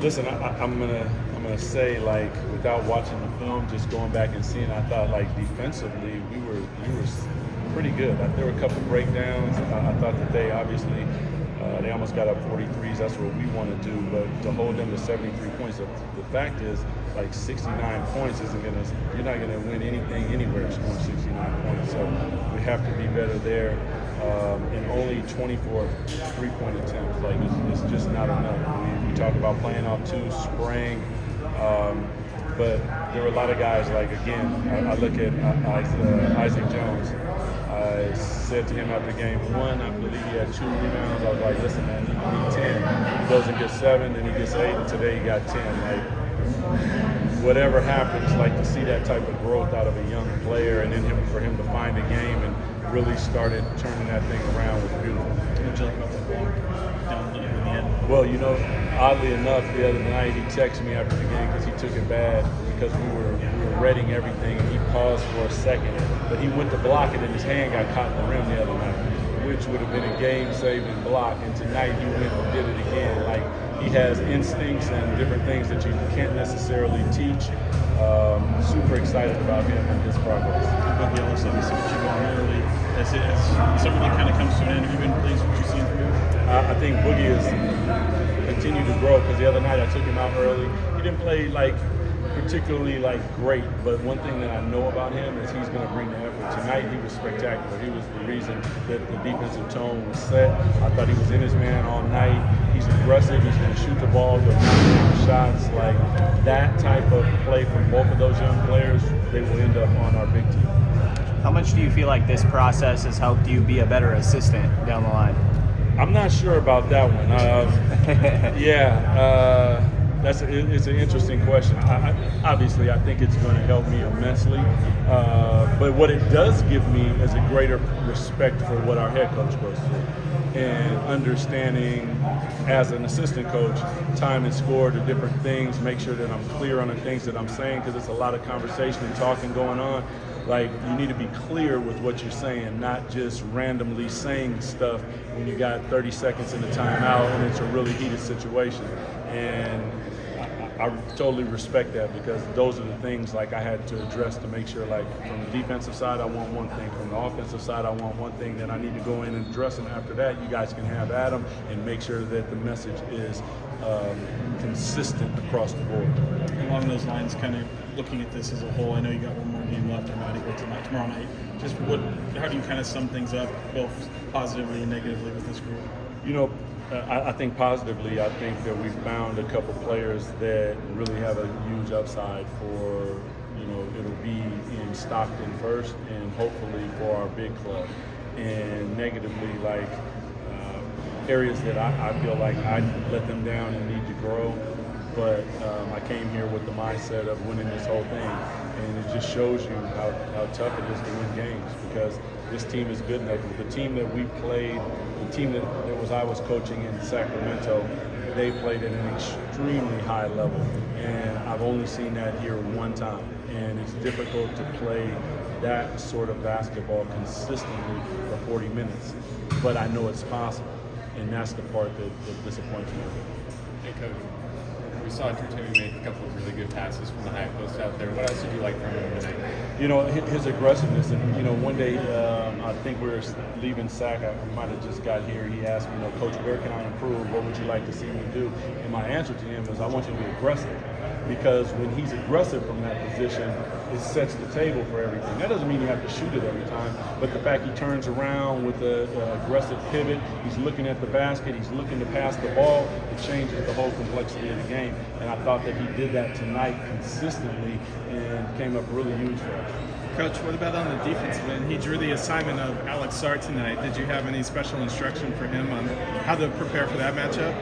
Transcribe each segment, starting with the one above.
Listen, I'm gonna say, like, without watching the film, just going back and seeing, I thought, like, defensively we were pretty good. Like, there were a couple breakdowns. I thought that they obviously they almost got up 43s. That's what we want to do. But to hold them to 73 points, the fact is, like, 69 points isn't gonna. You're not gonna win anything anywhere scoring 69 points. So we have to be better there. And only 24 3-point attempts. Like, it's just not enough. We talk about playing off two, spraying, but there were a lot of guys, like, again, I look at Isaac Jones. I said to him after game one, I believe he had 2 rebounds. I was like, listen, man, you need 10. He goes and gets 7, then he gets 8, and today he got 10. Like, whatever happens, like, to see that type of growth out of a young player, and then for him to find a game and really started turning that thing around was beautiful. What did you like about the block down in the end? Well, oddly enough, the other night he texted me after the game because he took it bad because we were reading everything, and he paused for a second, but he went to block it and his hand got caught in the rim the other night, which would have been a game-saving block, and tonight he went and did it again. Like, he has instincts and different things that you can't necessarily teach. Super excited about him and his progress. Boogie Ellis, obviously, what you going early. As everything kind of comes to an end, have you been pleased with what you've seen from him? I think Boogie has continued to grow, because the other night I took him out early. He didn't play, like, particularly, like, great, but one thing that I know about him is he's going to bring the effort. Tonight he was spectacular. He was the reason that the defensive tone was set. I thought he was in his man all night. He's aggressive. He's going to shoot the ball, go down shots. Like, that type of play from both of those young players, they will end up on our big team. How much do you feel like this process has helped you be a better assistant down the line? I'm not sure about that one. It's an interesting question. Obviously, I think it's going to help me immensely. But what it does give me is a greater respect for what our head coach goes through, and understanding as an assistant coach, time and score to different things, make sure that I'm clear on the things that I'm saying, because it's a lot of conversation and talking going on. Like, you need to be clear with what you're saying, not just randomly saying stuff when you got 30 seconds in the timeout and it's a really heated situation. And I totally respect that, because those are the things, like, I had to address to make sure, like, from the defensive side I want one thing, from the offensive side I want one thing, then I need to go in and address, and after that you guys can have at them and make sure that the message is consistent across the board. Along those lines, kind of looking at this as a whole, I know you got one more game left, or not equal tonight, tomorrow night. Just how do you kind of sum things up, both positively and negatively, with this group? I think positively, I think that we found a couple players that really have a huge upside for, it'll be in Stockton first and hopefully for our big club. And negatively, like, areas that I feel like I let them down and need to grow. But I came here with the mindset of winning this whole thing. And it just shows you how tough it is to win games, because this team is good enough. The team that we played, the team that I was coaching in Sacramento, they played at an extremely high level. And I've only seen that here one time. And it's difficult to play that sort of basketball consistently for 40 minutes. But I know it's possible. And that's the part that disappoints me. Hey, Coach. We saw Drew Timme make a couple of really good passes from the high post out there. What else did you like from him tonight? His aggressiveness. And, one day, I think we were leaving Sac. I might have just got here. He asked me, Coach, where can I improve? What would you like to see me do? And my answer to him was, I want you to be aggressive. Because when he's aggressive from that position, it sets the table for everything. That doesn't mean you have to shoot it every time, but the fact he turns around with an aggressive pivot, he's looking at the basket, he's looking to pass the ball, it changes the whole complexity of the game. And I thought that he did that tonight consistently and came up really huge for us. Coach, what about on the defensive end? He drew the assignment of Alex Sarr tonight. Did you have any special instruction for him on how to prepare for that matchup?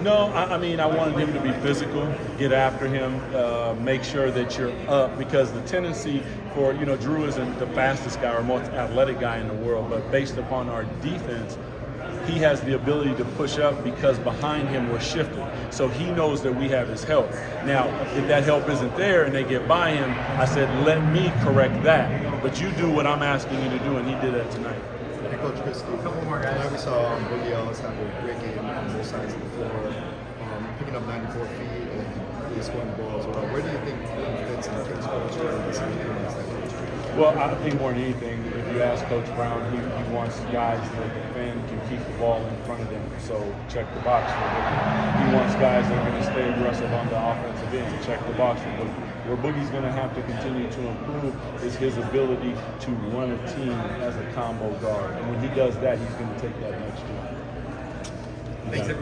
No, I wanted him to be physical, get after him, make sure that you're up, because the tendency for, Drew isn't the fastest guy or most athletic guy in the world, but based upon our defense, he has the ability to push up because behind him we're shifted. So he knows that we have his help. Now, if that help isn't there and they get by him, I said, let me correct that. But you do what I'm asking you to do, and he did that tonight. Hey, Coach Christie, a couple more guys. We saw Boogie Ellis have a great game on both sides of the floor. picking up 94 feet and really scoring the ball as well. Where do you think he fits in the Kings culture and this coach? Well, I think more than anything, if you ask Coach Brown, he wants guys that defend, can keep the ball in front of them, so check the box for Boogie. He wants guys that are going to stay aggressive on the offensive end, check the box for Boogie. Where Boogie's going to have to continue to improve is his ability to run a team as a combo guard. And when he does that, he's going to take that next jump. Thanks, everyone.